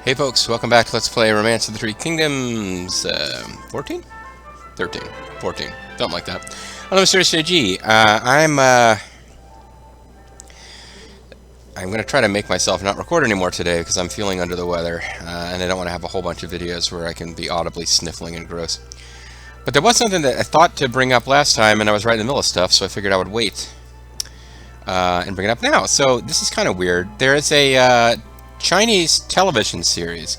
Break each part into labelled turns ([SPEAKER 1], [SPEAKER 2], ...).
[SPEAKER 1] Hey folks, welcome back to Let's Play Romance of the Three Kingdoms, 14? 13, 14, something like that. Hello, Mr. SJG. I'm going to try to make myself not record anymore today because I'm feeling under the weather, and I don't want to have a whole bunch of videos where I can be audibly sniffling and gross. But there was something that I thought to bring up last time, and I was right in the middle of stuff, so I figured I would wait and bring it up now. So this is kind of weird. There is a Chinese television series.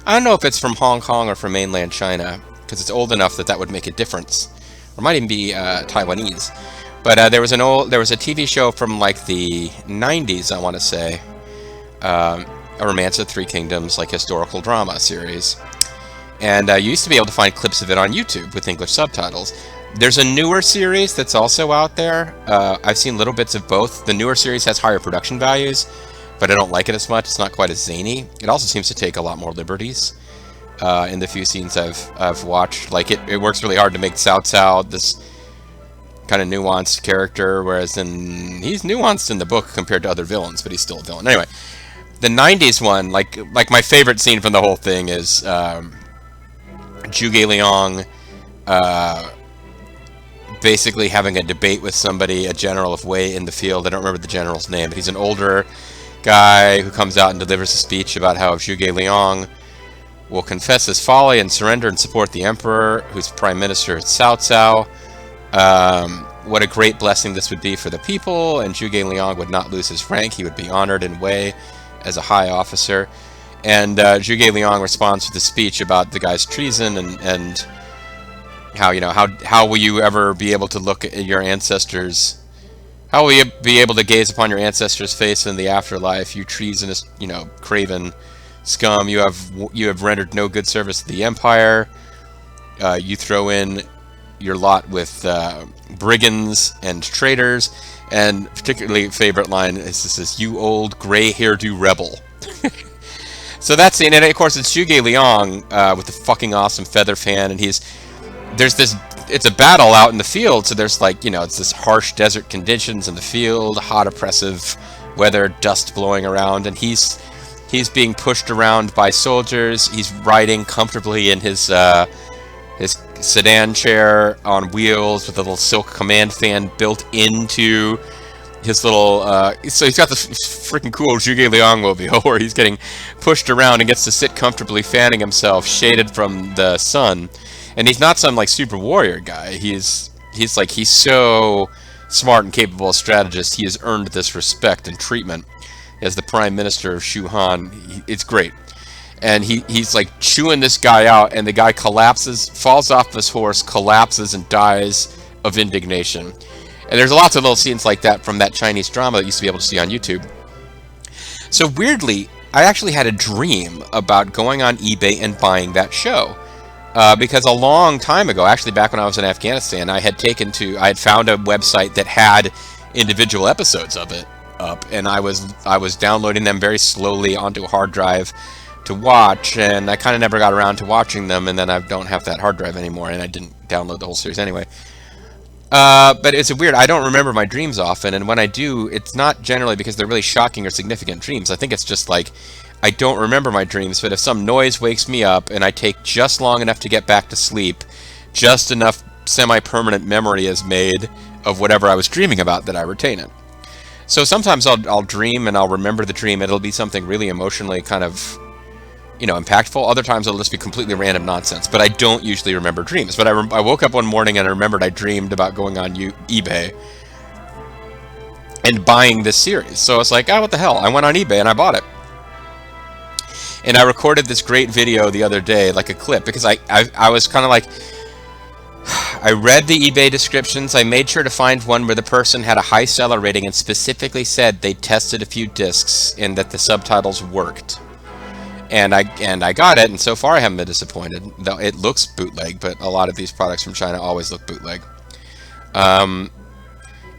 [SPEAKER 1] I don't know if it's from Hong Kong or from mainland China, because it's old enough that that would make a difference. Or it might even be Taiwanese. But there was a TV show from like the 90s, I want to say, a Romance of the Three Kingdoms, like historical drama series. And you used to be able to find clips of it on YouTube with English subtitles. There's a newer series that's also out there. I've seen little bits of both. The newer series has higher production values, but I don't like it as much. It's not quite as zany. It also seems to take a lot more liberties in the few scenes I've watched. Like, it works really hard to make Cao Cao this kind of nuanced character, whereas he's nuanced in the book compared to other villains, but he's still a villain. Anyway, the 90s one, like my favorite scene from the whole thing is Zhuge Liang basically having a debate with somebody, a general of Wei in the field. I don't remember the general's name, but he's an older guy who comes out and delivers a speech about how if Zhuge Liang will confess his folly and surrender and support the emperor, whose prime minister is Cao Cao, what a great blessing this would be for the people, and Zhuge Liang would not lose his rank. He would be honored in Wei as a high officer. And Zhuge Liang responds with a speech about the guy's treason and how, you know, how will you ever be able to look at your ancestors? How will you be able to gaze upon your ancestors' face in the afterlife, you treasonous, you know, craven scum? You have rendered no good service to the empire. You throw in your lot with brigands and traitors. And particularly favorite line is this: "You old gray hairdo rebel." So that's it. And of course it's Zhuge Liang with the fucking awesome feather fan, and it's a battle out in the field, so there's, like, you know, it's this harsh desert conditions in the field, hot oppressive weather, dust blowing around, and he's being pushed around by soldiers. He's riding comfortably in his sedan chair on wheels with a little silk command fan built into his little so he's got this freaking cool Zhuge Liang mobile where he's getting pushed around and gets to sit comfortably fanning himself, shaded from the sun. And he's not some, like, super warrior guy. He's so smart and capable a strategist. He has earned this respect and treatment as the prime minister of Shuhan. It's great. And he's like chewing this guy out, and the guy collapses, falls off his horse, collapses, and dies of indignation. And there's lots of little scenes like that from that Chinese drama that you used to be able to see on YouTube. So weirdly, I actually had a dream about going on eBay and buying that show. Because a long time ago, actually back when I was in Afghanistan, I had found a website that had individual episodes of it up, and I was downloading them very slowly onto a hard drive to watch, and I kind of never got around to watching them, and then I don't have that hard drive anymore, and I didn't download the whole series anyway. But it's weird. I don't remember my dreams often, and when I do, it's not generally because they're really shocking or significant dreams. I think it's just like, I don't remember my dreams, but if some noise wakes me up and I take just long enough to get back to sleep, just enough semi-permanent memory is made of whatever I was dreaming about that I retain it. So sometimes I'll dream and I'll remember the dream. It'll be something really emotionally kind of, you know, impactful. Other times it'll just be completely random nonsense, but I don't usually remember dreams. But I woke up one morning and I remembered I dreamed about going on eBay and buying this series. So I was like, oh, what the hell? I went on eBay and I bought it. And I recorded this great video the other day, like a clip, because I was kind of like, I read the eBay descriptions. I made sure to find one where the person had a high seller rating and specifically said they tested a few discs and that the subtitles worked. And I got it, and so far I haven't been disappointed. Though it looks bootleg, but a lot of these products from China always look bootleg.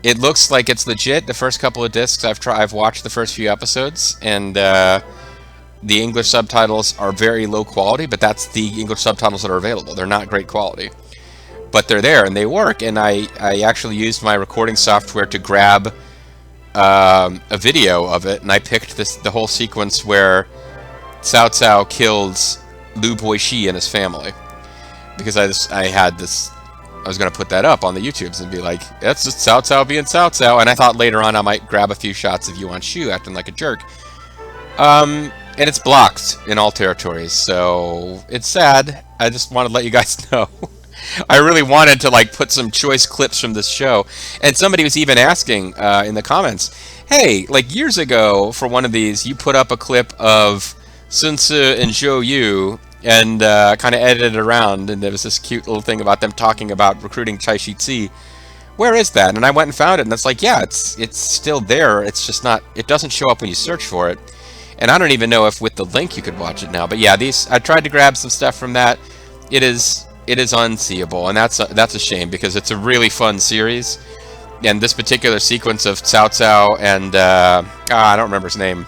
[SPEAKER 1] It looks like it's legit. The first couple of discs I've watched the first few episodes, and the English subtitles are very low quality, but that's the English subtitles that are available. They're not great quality, but they're there and they work. And I actually used my recording software to grab a video of it, and I picked the whole sequence where Cao Cao killed Lu Boishi and his family. Because I was going to put that up on the YouTubes and be like, that's just Cao Cao being Cao Cao. And I thought later on I might grab a few shots of Yuan Shu acting like a jerk. And it's blocked in all territories, so it's sad. I just wanted to let you guys know. I really wanted to like put some choice clips from this show. And somebody was even asking in the comments, hey, like years ago for one of these, you put up a clip of Sun Tzu and Zhou Yu and kind of edited it around, and there was this cute little thing about them talking about recruiting Taishitsi. Where is that? And I went and found it, and it's like, yeah, it's still there. It's just not, it doesn't show up when you search for it. And I don't even know if with the link you could watch it now. But yeah, I tried to grab some stuff from that. It is unseeable, and that's a shame because it's a really fun series. And this particular sequence of Cao Cao and I don't remember his name.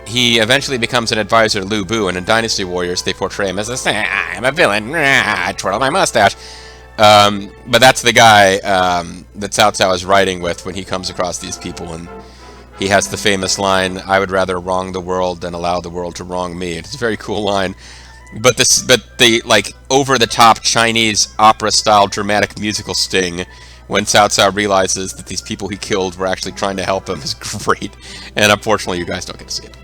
[SPEAKER 1] He eventually becomes an advisor to Lu Bu, and in Dynasty Warriors they portray him as I'm a villain. I twirl my mustache. But that's the guy that Cao Cao is riding with when he comes across these people, and he has the famous line, "I would rather wrong the world than allow the world to wrong me." It's a very cool line. But the like over-the-top Chinese opera-style dramatic musical sting when Cao Cao realizes that these people he killed were actually trying to help him is great. And unfortunately, you guys don't get to see it.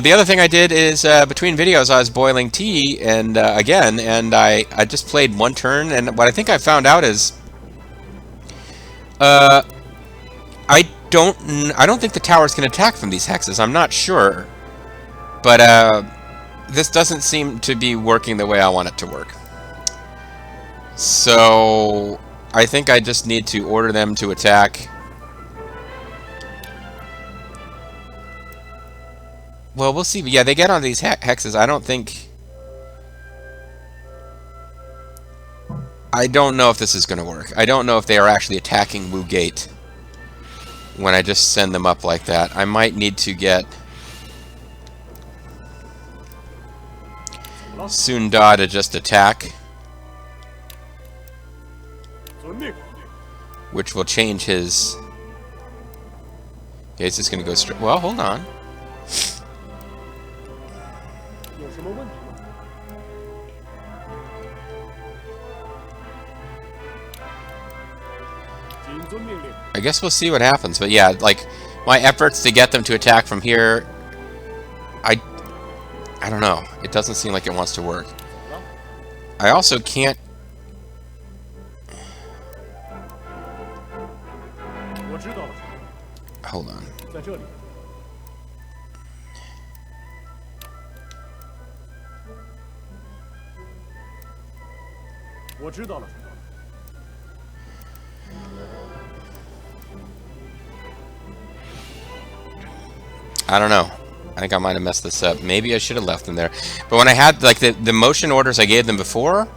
[SPEAKER 1] The other thing I did is, between videos, I was boiling tea, and again, and I just played one turn, and what I think I found out is, I don't think the towers can attack from these hexes. I'm not sure, but this doesn't seem to be working the way I want it to work. So I think I just need to order them to attack. Well, we'll see. But yeah, they get on these hexes. I don't know if this is going to work. I don't know if they are actually attacking Wu Gate when I just send them up like that. I might need to get Sun Da to just attack, which will change his... Okay, it's just going to go straight... Well, hold on. I guess we'll see what happens, but yeah, like, my efforts to get them to attack from here, I don't know. It doesn't seem like it wants to work. I also can't... Hold on. I don't know. I think I might have messed this up. Maybe I should have left them there. But when I had, like, the motion orders I gave them before,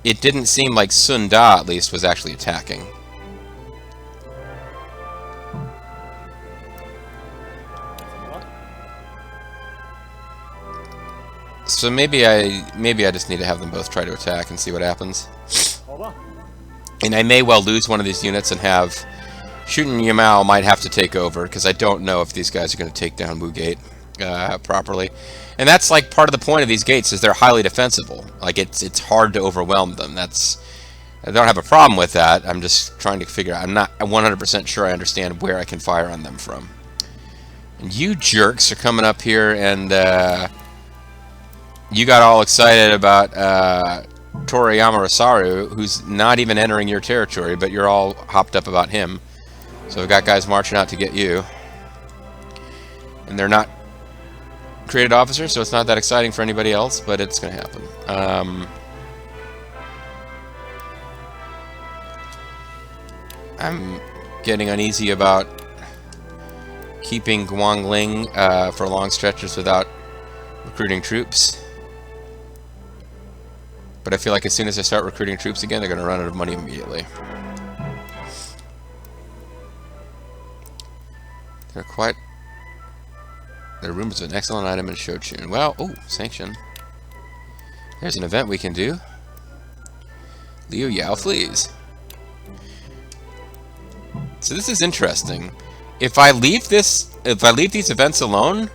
[SPEAKER 1] it didn't seem like Sun Da, at least, was actually attacking. So maybe I just need to have them both try to attack and see what happens. And I may well lose one of these units and have... Shooting Yamao might have to take over, because I don't know if these guys are going to take down Wu Gate properly. And that's like part of the point of these gates, is they're highly defensible. Like, it's hard to overwhelm them. I don't have a problem with that. I'm just trying to figure out... I'm not 100% sure I understand where I can fire on them from. And you jerks are coming up here, and you got all excited about Toriyama Rosaru, who's not even entering your territory, but you're all hopped up about him. So we've got guys marching out to get you. And they're not created officers, so it's not that exciting for anybody else, but it's going to happen. I'm getting uneasy about keeping Guangling for long stretches without recruiting troops. But I feel like as soon as I start recruiting troops again, they're going to run out of money immediately. There are rumors of an excellent item in Shochun. Well, oh, sanction. There's an event we can do. Liu Yao flees. So this is interesting. If I leave these events alone,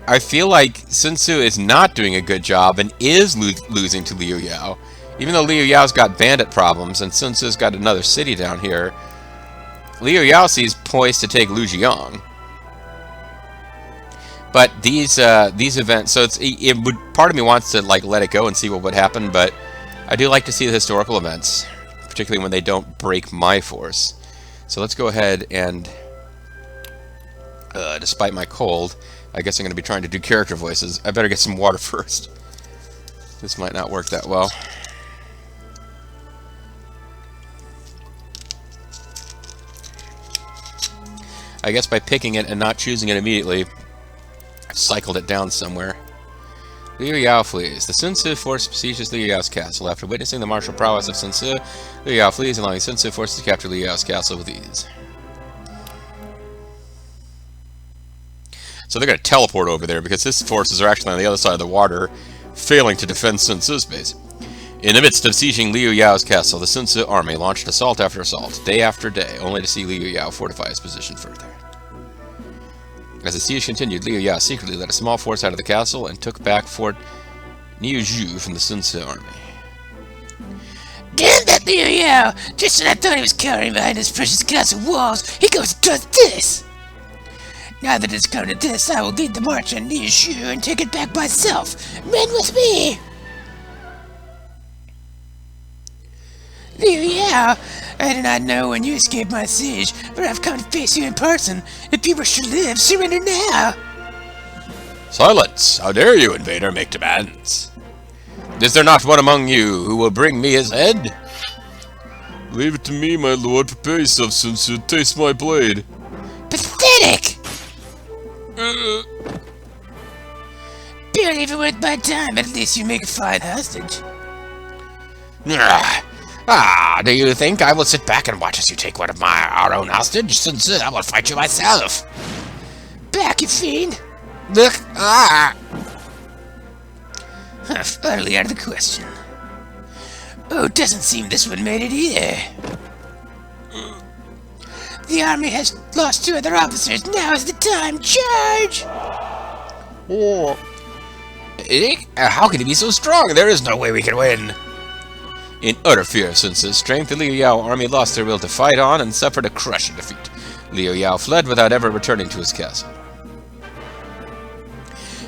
[SPEAKER 1] I feel like Sun Tzu is not doing a good job and is losing to Liu Yao. Even though Liu Yao's got bandit problems and Sun Tzu's got another city down here, Liu Yao sees poised to take Lujiang. But these events, so it would, part of me wants to like let it go and see what would happen, but I do like to see the historical events, particularly when they don't break my force. So let's go ahead and, despite my cold, I guess I'm going to be trying to do character voices. I better get some water first. This might not work that well. I guess by picking it and not choosing it immediately, I've cycled it down somewhere. Liu Yao flees. The Sun Tzu force besieges Liu Yao's castle. After witnessing the martial prowess of Sun Tzu, Liu Yao flees, allowing Sun Tzu forces to capture Liu Yao's castle with ease. So they're going to teleport over there because his forces are actually on the other side of the water, failing to defend Sun Tzu's base. In the midst of sieging Liu Yao's castle, the Sun Tzu army launched assault after assault, day after day, only to see Liu Yao fortify his position further. As the siege continued, Liu Yao secretly led a small force out of the castle and took back Fort Niuzhu from the Sun Tzu army.
[SPEAKER 2] Damn that Liu Yao! Just when I thought he was cowering behind his precious castle walls, he goes and does this! Now that it's come to this, I will lead the march on Niuzhu and take it back myself. Men with me! Liu Yao, I do not know when you escaped my siege, but I've come to face you in person. If you wish to live, surrender now!
[SPEAKER 1] Silence! How dare you, invader, make demands? Is there not one among you who will bring me his head?
[SPEAKER 3] Leave it to me, my lord. Prepare yourself, Sun Tzu. Taste my blade.
[SPEAKER 2] Pathetic! Barely even worth my time, but at least you make a fine hostage.
[SPEAKER 1] Do you think I will sit back and watch as you take one of our own hostage? Sun Tzu, I will fight you myself.
[SPEAKER 2] Back, you fiend!
[SPEAKER 1] Look,
[SPEAKER 2] Utterly out of the question. Oh, it doesn't seem this one made it either. The army has lost 2 other officers. Now is the time. Charge!
[SPEAKER 1] Oh. How can he be so strong? There is no way we can win. In utter fear of Sun Tzu's strength, the Liu Yao army lost their will to fight on and suffered a crushing defeat. Liu Yao fled without ever returning to his castle.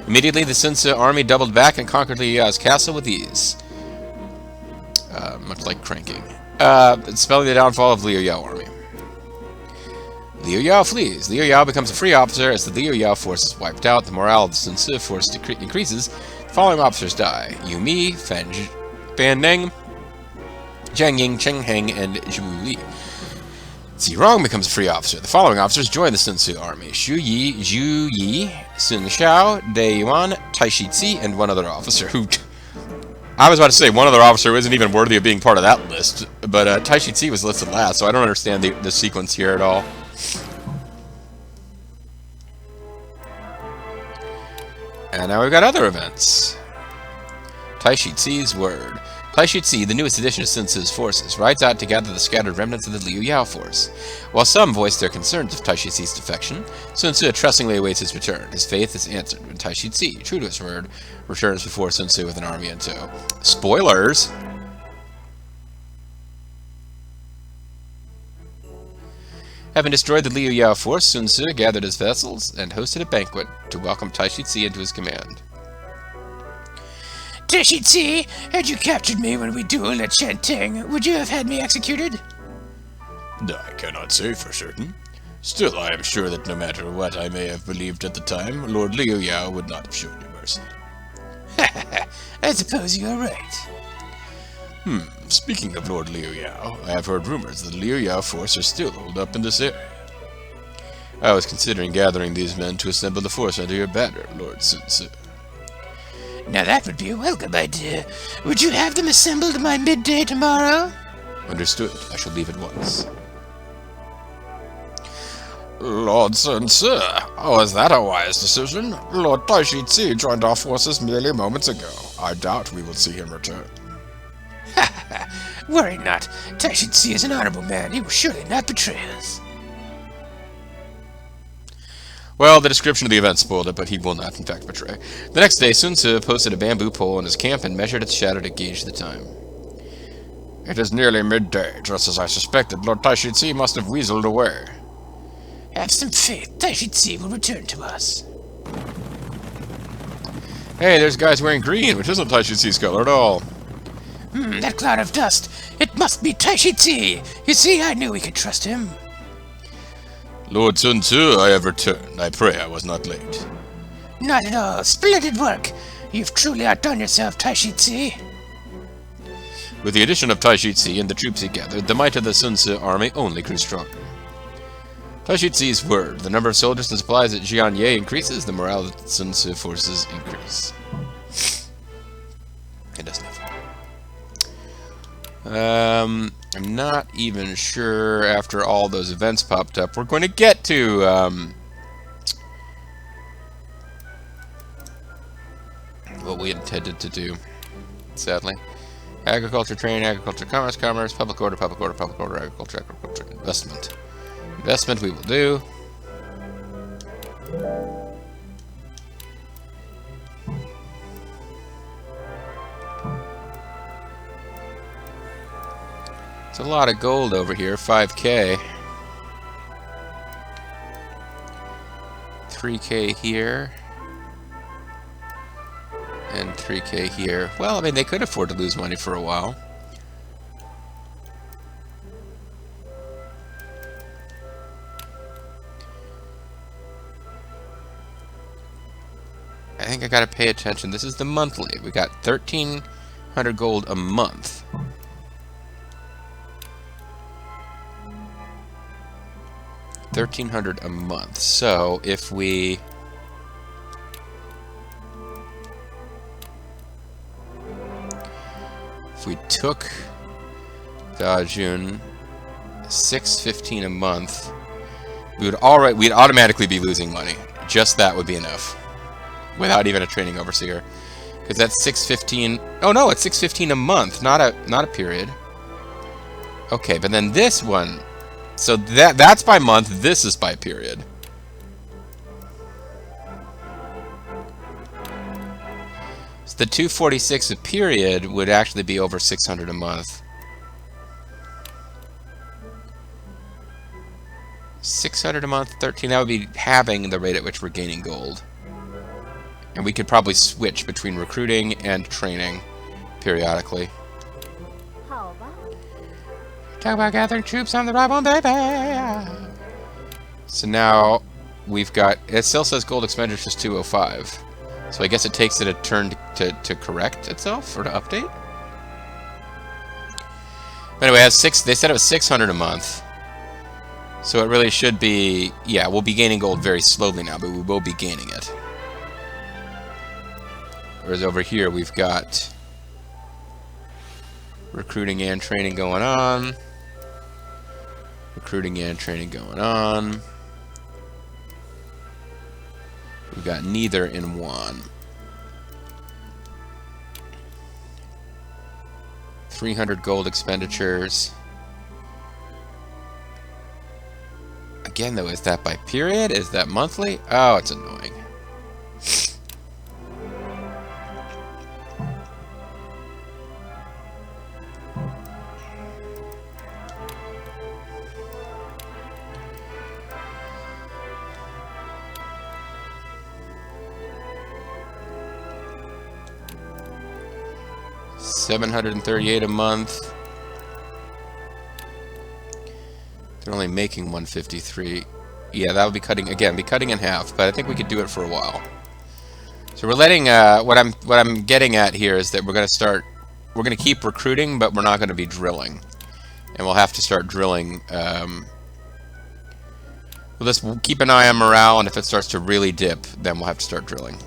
[SPEAKER 1] Immediately, the Sun Tzu army doubled back and conquered Liu Yao's castle with ease. Much like cranking. Spelling the downfall of Liu Yao army. Liu Yao flees. Liu Yao becomes a free officer as the Liu Yao force is wiped out. The morale of the Sun Tzu force increases. The following officers die: Yu Mi, Fan Neng, Zhang Ying, Cheng Heng, and Zhu Li. Zirong becomes a free officer. The following officers join the Sun Tzu army: Xu Yi, Zhu Yi, Sun Xiao, De Yuan, Taishitsi, and one other officer who... I was about to say one other officer who isn't even worthy of being part of that list, but Taishitsi was listed last, so I don't understand the sequence here at all. And now we've got other events. Taishitsi's word. Taishitsi, the newest addition to Sun Tzu's forces, rides out to gather the scattered remnants of the Liu Yao force. While some voice their concerns of Taishitsi's defection, Sun Tzu trustingly awaits his return. His faith is answered when Taishitsi, true to his word, returns before Sun Tzu with an army in tow. Spoilers! Having destroyed the Liu Yao force, Sun Tzu gathered his vessels and hosted a banquet to welcome Taishitsi into his command.
[SPEAKER 2] Taishitsi, had you captured me when we dueled at Shantang, would you have had me executed?
[SPEAKER 3] I cannot say for certain. Still, I am sure that no matter what I may have believed at the time, Lord Liu Yao would not have shown you mercy.
[SPEAKER 2] I suppose you are right.
[SPEAKER 3] Speaking of Lord Liu Yao, I have heard rumors that the Liu Yao force are still holed up in this area. I was considering gathering these men to assemble the force under your banner, Lord Sun Tzu.
[SPEAKER 2] Now that would be a welcome idea. Would you have them assembled by midday tomorrow?
[SPEAKER 3] Understood. I shall leave at once.
[SPEAKER 4] Lord Sun Tzu, is that a wise decision? Lord Taishitsi joined our forces merely moments ago. I doubt we will see him return.
[SPEAKER 2] Worry not. Taishitsi is an honorable man. He will surely not betray us.
[SPEAKER 3] Well, the description of the event spoiled it, but he will not, in fact, betray. The next day, Sun Tzu posted a bamboo pole in his camp and measured its shadow to gauge the time.
[SPEAKER 4] It is nearly midday, just as I suspected. Lord Taishitsi must have weaseled away.
[SPEAKER 2] Have some faith. Taishitsi will return to us.
[SPEAKER 3] Hey, there's guys wearing green, which isn't Taishitsi's color at all.
[SPEAKER 2] That cloud of dust. It must be Taishitsi. You see, I knew we could trust him.
[SPEAKER 3] Lord Sun Tzu, I have returned. I pray I was not late.
[SPEAKER 2] Not at all. Splendid work. You've truly outdone yourself, Taishitsi.
[SPEAKER 3] With the addition of Taishitsi and the troops he gathered, the might of the Sun Tzu army only grew stronger. Taishitsi's word, the number of soldiers and supplies at Jianye increases, the morale of the Sun Tzu forces increase. It does nothing. I'm not even sure after all those events popped up we're going to get to what we intended to do, sadly. Agriculture, trade, agriculture, commerce, commerce, public order, public order, public order, agriculture, agriculture, investment. Investment we will do. It's a lot of gold over here, 5K. 3K here. And 3K here. Well, I mean, they could afford to lose money for a while. I think I gotta pay attention. This is the monthly. We got 1,300 gold a month. $1,300 a month. So if we took Dajun 615 a month, we'd automatically be losing money. Just that would be enough, without even a training overseer, because that's 615. Oh no, it's 615 a month, not a period. Okay, but then this one. So that's by month, this is by period. So the 246 a period would actually be over 600 a month. 600 a month, 13, that would be halving the rate at which we're gaining gold. And we could probably switch between recruiting and training periodically. Talk about gathering troops on the right one, baby. So now we've got, it still says gold expenditures 205. So I guess it takes it a turn to correct itself or to update. But anyway, they said it was 600 a month. So it really should be, yeah, we'll be gaining gold very slowly now, but we will be gaining it. Whereas over here we've got recruiting and training going on. Recruiting and training going on. We've got neither in one. 300 gold expenditures. Again, though, is that by period? Is that monthly? Oh, it's annoying. $738 a month. They're only making 153. Yeah, that would be cutting again. Be cutting in half, but I think we could do it for a while. So we're letting. What I'm getting at here is that we're going to start. We're going to keep recruiting, but we're not going to be drilling, and we'll have to start drilling. We'll just keep an eye on morale, and if it starts to really dip, then we'll have to start drilling.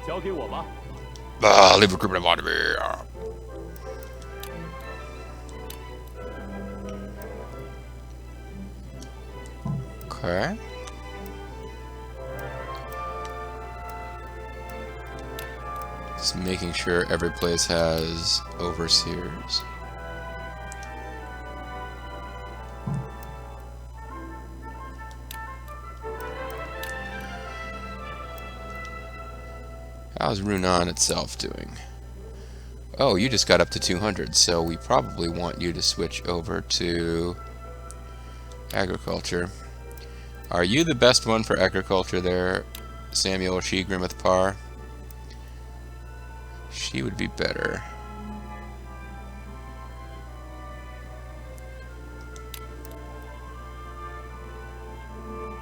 [SPEAKER 3] Leave recruitment on me. Okay. Just making sure every place has overseers.
[SPEAKER 1] How's Runan itself doing? Oh, you just got up to 200, so we probably want you to switch over to agriculture. Are you the best one for agriculture there, Samuel She Grimmeth Par? She would be better.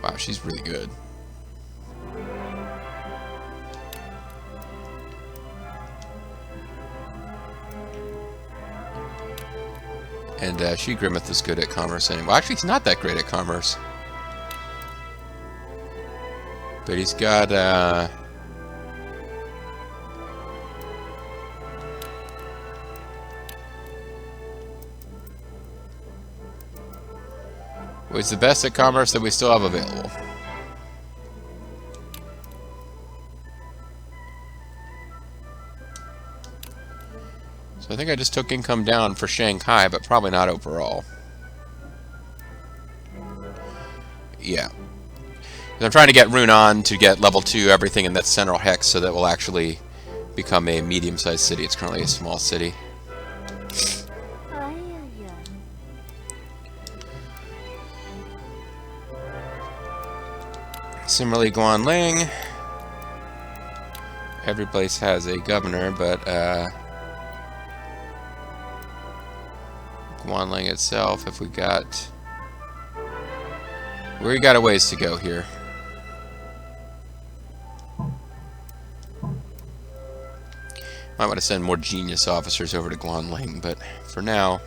[SPEAKER 1] Wow, she's really good. And She Grimmeth is good at commerce anyway. Well, actually, he's not that great at commerce. But he's got, well, he's the best at commerce that we still have available. So I think I just took income down for Shanghai, but probably not overall. Yeah. I'm trying to get Runan to get level 2 everything in that central hex so that will actually become a medium-sized city. It's currently a small city. Similarly, Guanling. Every place has a governor, but Guanling itself, if we got... We got a ways to go here. Might want to send more genius officers over to Guanling, but for now,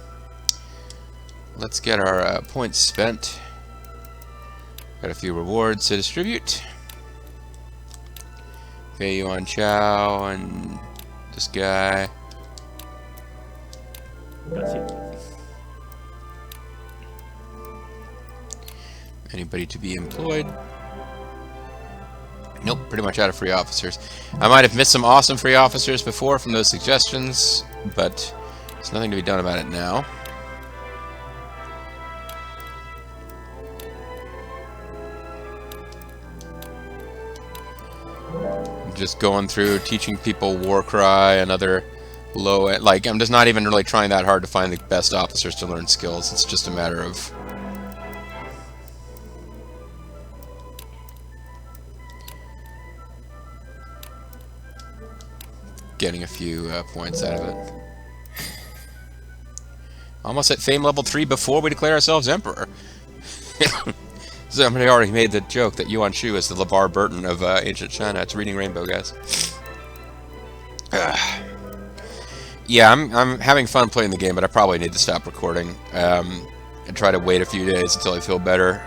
[SPEAKER 1] let's get our points spent. Got a few rewards to distribute. Pay Yuan Chao and this guy. Anybody to be employed? Nope, pretty much out of free officers. I might have missed some awesome free officers before from those suggestions, but there's nothing to be done about it now. I'm just going through teaching people Warcry and other low, like, I'm just not even really trying that hard to find the best officers to learn skills. It's just a matter of getting a few points out of it. Almost at fame level 3 before we declare ourselves emperor. Somebody already made the joke that Yuan Shu is the LeVar Burton of ancient China. It's reading Rainbow, guys. Yeah, I'm having fun playing the game, but I probably need to stop recording and try to wait a few days until I feel better,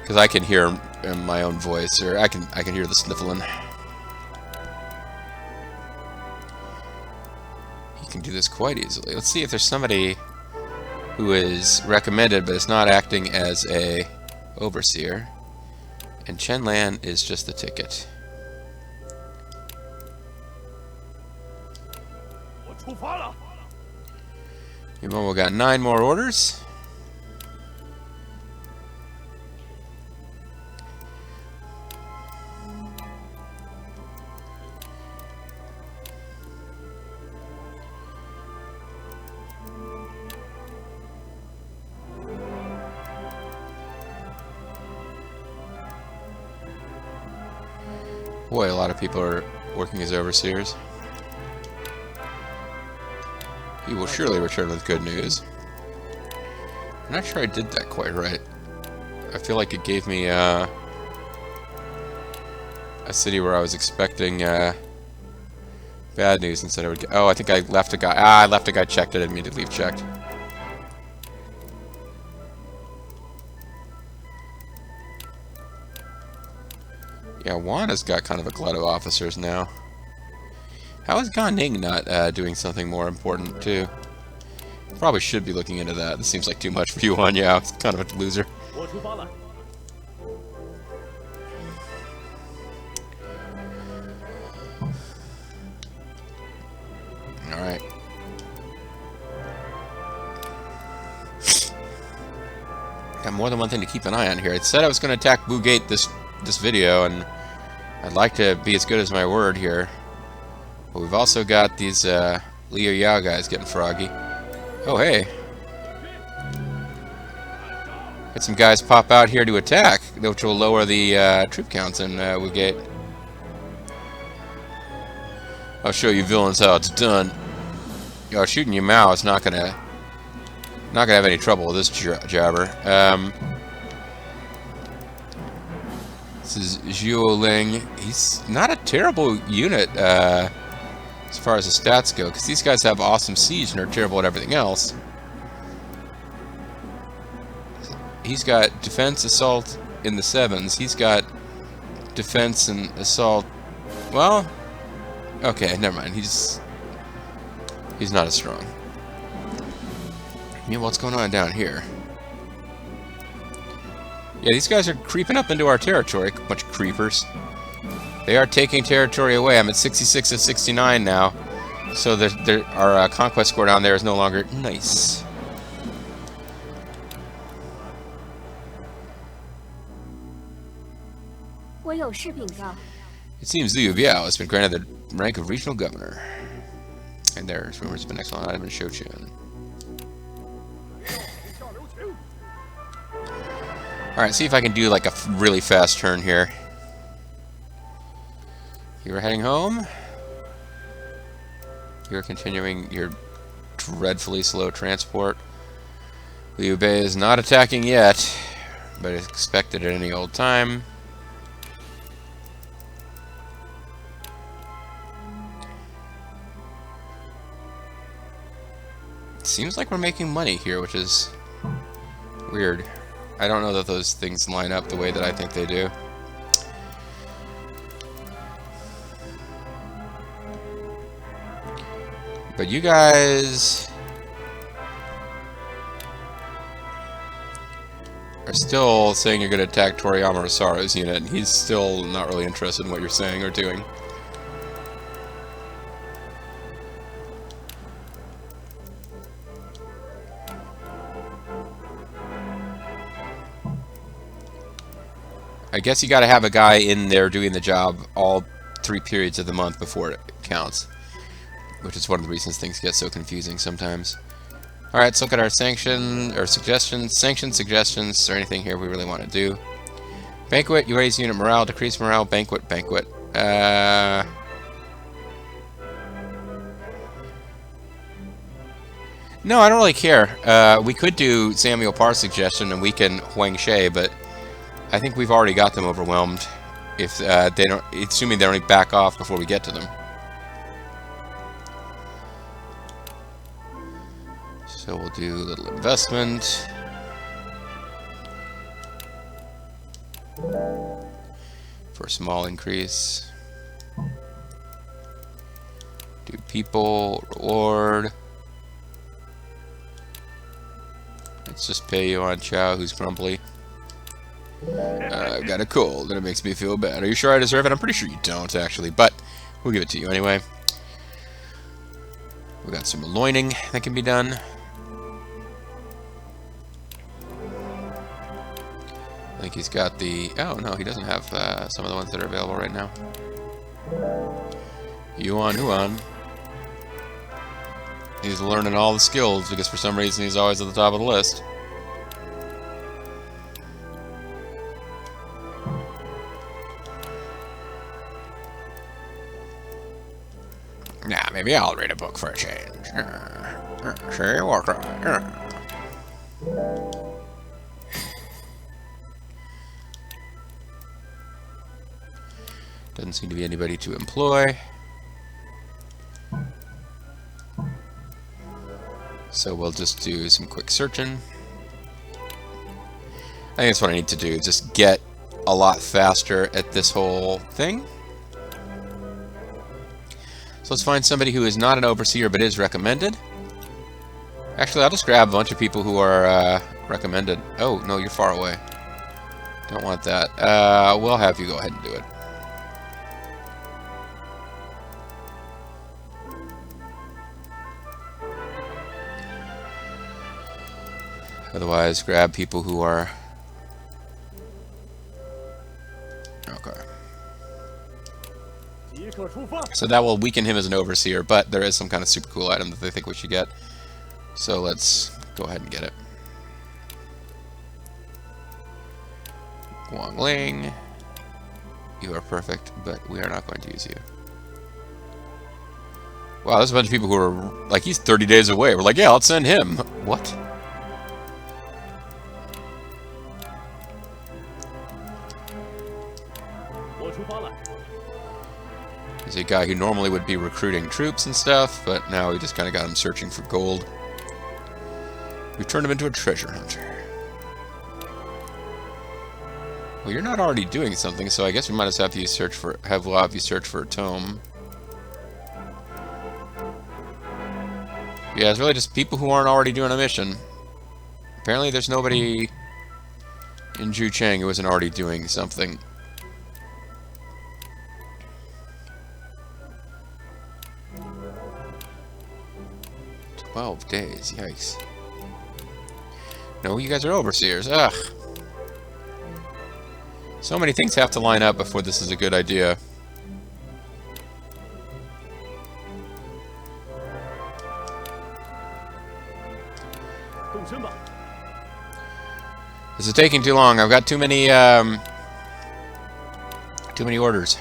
[SPEAKER 1] because I can hear my own voice, or I can hear the sniffling. Can do this quite easily. Let's see if there's somebody who is recommended but is not acting as a overseer, and Chen Lan is just the ticket. Yumomo got 9 more orders. Boy, a lot of people are working as overseers. He will surely return with good news. I'm not sure I did that quite right. I feel like it gave me a city where I was expecting bad news instead. I would get, oh, I think I left a guy. I left a guy checked. I didn't mean to leave checked. Yeah, Wana's got kind of a glut of officers now. How is Gan Ning not doing something more important, too? Probably should be looking into that. This seems like too much for you, Yuan Yao. It's kind of a loser. Alright. Got more than one thing to keep an eye on here. It said I was going to attack Blue Gate this video, and I'd like to be as good as my word here. But we've also got these Liu Yao guys getting froggy. Oh, hey. Get some guys pop out here to attack, which will lower the troop counts in Wugate. I'll show you villains how it's done. Yo, shooting you Mao is not gonna have any trouble with this jobber. This is Zhuo Ling. He's not a terrible unit as far as the stats go, because these guys have awesome siege and are terrible at everything else. He's got defense, assault in the 7s. He's got defense and assault. Well, okay, never mind. He's not as strong. Yeah, what's going on down here? Yeah, these guys are creeping up into our territory. Bunch of creepers. They are taking territory away. I'm at 66 of 69 now. So our conquest score down there is no longer nice. It seems Liu Biao has been granted the rank of regional governor. And there's rumors of an excellent item in Shouchun. Alright, see if I can do like a really fast turn here. You're heading home. You're continuing your dreadfully slow transport. Liu Bei is not attacking yet, but is expected at any old time. It seems like we're making money here, which is weird. I don't know that those things line up the way that I think they do. But you guys are still saying you're going to attack Toriyama Rosaro's unit, and he's still not really interested in what you're saying or doing. I guess you got to have a guy in there doing the job all 3 periods of the month before it counts, which is one of the reasons things get so confusing sometimes. Alright, let's look at our suggestions, or anything here we really want to do. Banquet, you raise unit morale, decrease morale, banquet. No, I don't really care. We could do Samuel Parr's suggestion and weaken Huang She, but I think we've already got them overwhelmed. If they don't, assuming they only back off before we get to them. So we'll do a little investment. For a small increase. Do people, reward. Let's just pay you on Chow, who's grumpy. I've got a cold and it makes me feel bad. Are you sure I deserve it? I'm pretty sure you don't, actually, but we'll give it to you anyway. We got some loining that can be done. I think he's got the... Oh, no, he doesn't have some of the ones that are available right now. Yuan Huan. He's learning all the skills because for some reason he's always at the top of the list. Nah, maybe I'll read a book for a change. See, walk right. Doesn't seem to be anybody to employ. So we'll just do some quick searching. I think that's what I need to do. Just get a lot faster at this whole thing. So let's find somebody who is not an overseer but is recommended. Actually, I'll just grab a bunch of people who are recommended. Oh, no, you're far away. Don't want that. We'll have you go ahead and do it. Otherwise, grab people who are... Okay. So that will weaken him as an overseer, but there is some kind of super cool item that they think we should get. So let's go ahead and get it. Guangling, you are perfect, but we are not going to use you. Wow, there's a bunch of people who are like, he's 30 days away. We're like, yeah, let's send him. What? He's a guy who normally would be recruiting troops and stuff, but now we just kind of got him searching for gold. We've turned him into a treasure hunter. Well, you're not already doing something, so I guess we might as well have you search for a tome. Yeah, it's really just people who aren't already doing a mission. Apparently there's nobody in Zhucheng who isn't already doing something. 12 days, yikes. No, you guys are overseers. Ugh. So many things have to line up before this is a good idea. This is taking too long. I've got too many orders.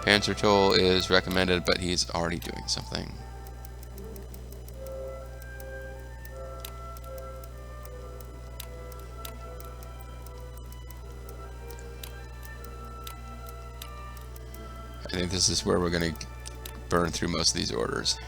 [SPEAKER 1] Panzer Toll is recommended, but he's already doing something. I think this is where we're going to burn through most of these orders.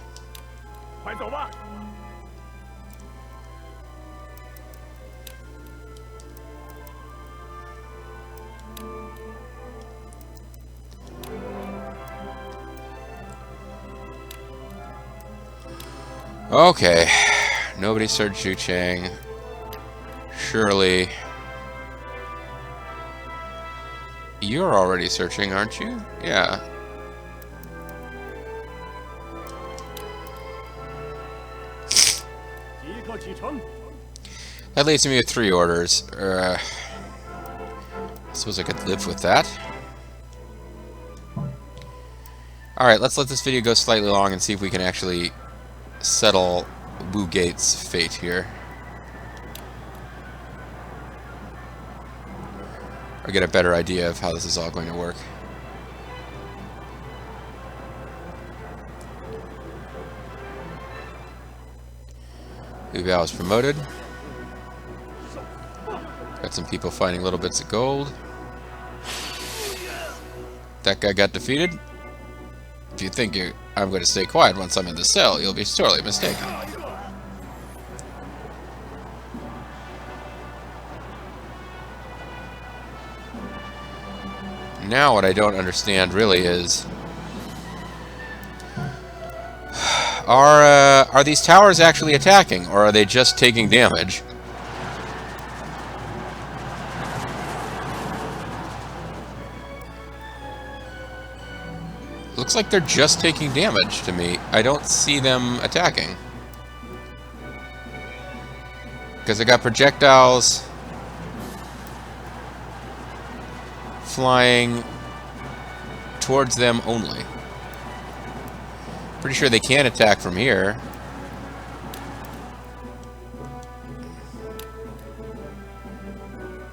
[SPEAKER 1] Okay, nobody searched Zhucheng. Surely you're already searching, aren't you? Yeah. That leaves me with 3 orders. I suppose I could live with that. Alright, let's let this video go slightly long and see if we can actually settle Wu Gate's fate here. Or get a better idea of how this is all going to work. Wu Bao is promoted. Got some people finding little bits of gold. That guy got defeated. If you think I'm going to stay quiet once I'm in the cell, you'll be sorely mistaken. Now what I don't understand really is, are these towers actually attacking, or are they just taking damage? Looks like they're just taking damage to me. I don't see them attacking. Because I got projectiles flying towards them only. Pretty sure they can't attack from here.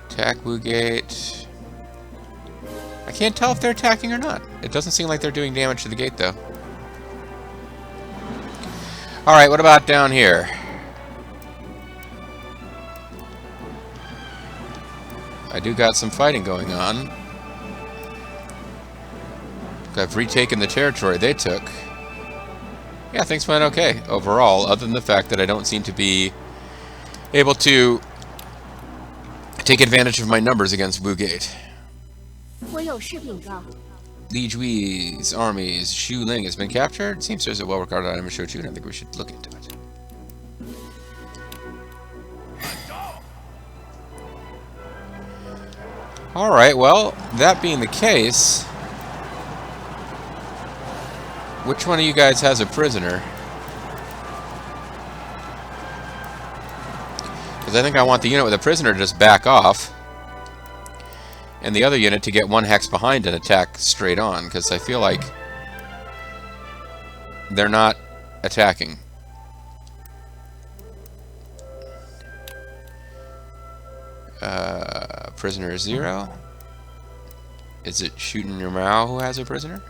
[SPEAKER 1] Attack Wu Gate. I can't tell if they're attacking or not. It doesn't seem like they're doing damage to the gate, though. Alright, what about down here? I do got some fighting going on. I've retaken the territory they took. Yeah, things went okay overall, other than the fact that I don't seem to be able to take advantage of my numbers against Wu Gate. Li Jui's army's Xu Ling has been captured. Seems there's a well-regarded item in Shochu, and I think we should look into it. Alright, well, that being the case, which one of you guys has a prisoner? Because I think I want the unit with a prisoner to just back off. and the other unit to get 1 hex behind and attack straight on, because I feel like they're not attacking. Prisoner 0. Is it Shooting Your Mao who has a prisoner?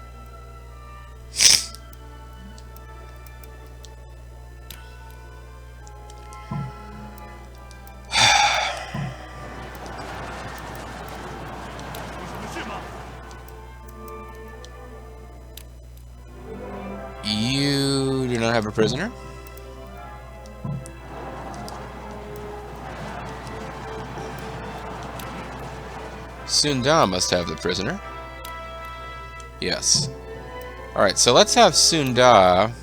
[SPEAKER 1] You do not have a prisoner? Sunda must have the prisoner. Yes. Alright, so let's have Sunda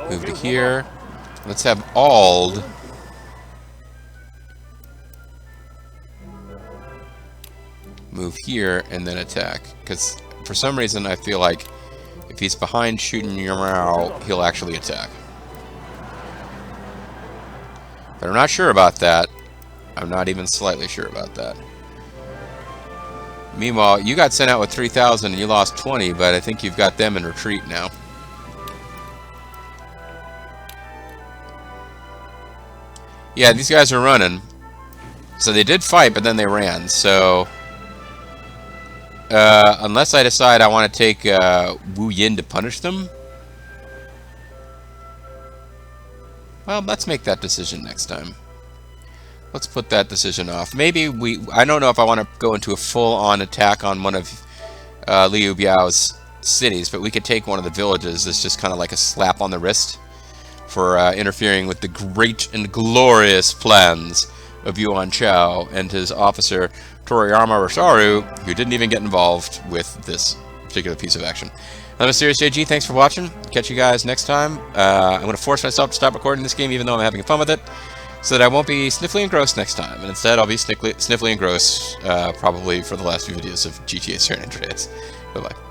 [SPEAKER 1] move to here. Let's have Ald move here and then attack, because for some reason I feel like if he's behind Shooting Your Mao, he'll actually attack. But I'm not sure about that. I'm not even slightly sure about that. Meanwhile, you got sent out with 3,000 and you lost 20, but I think you've got them in retreat now. Yeah, these guys are running. So they did fight, but then they ran, so unless I decide I want to take Wu Yin to punish them, well, let's make that decision next time. Let's put that decision off. Maybe I don't know if I want to go into a full-on attack on one of Liu Biao's cities, but we could take one of the villages as just kind of like a slap on the wrist for interfering with the great and glorious plans of Yuan Chao and his officer Toriyama Rosaru, who didn't even get involved with this particular piece of action. I'm Mysterious JG, thanks for watching. Catch you guys next time. I'm going to force myself to stop recording this game even though I'm having fun with it, so that I won't be sniffly and gross next time, and instead I'll be sniffly and gross probably for the last few videos of GTA San Andreas. Bye-bye.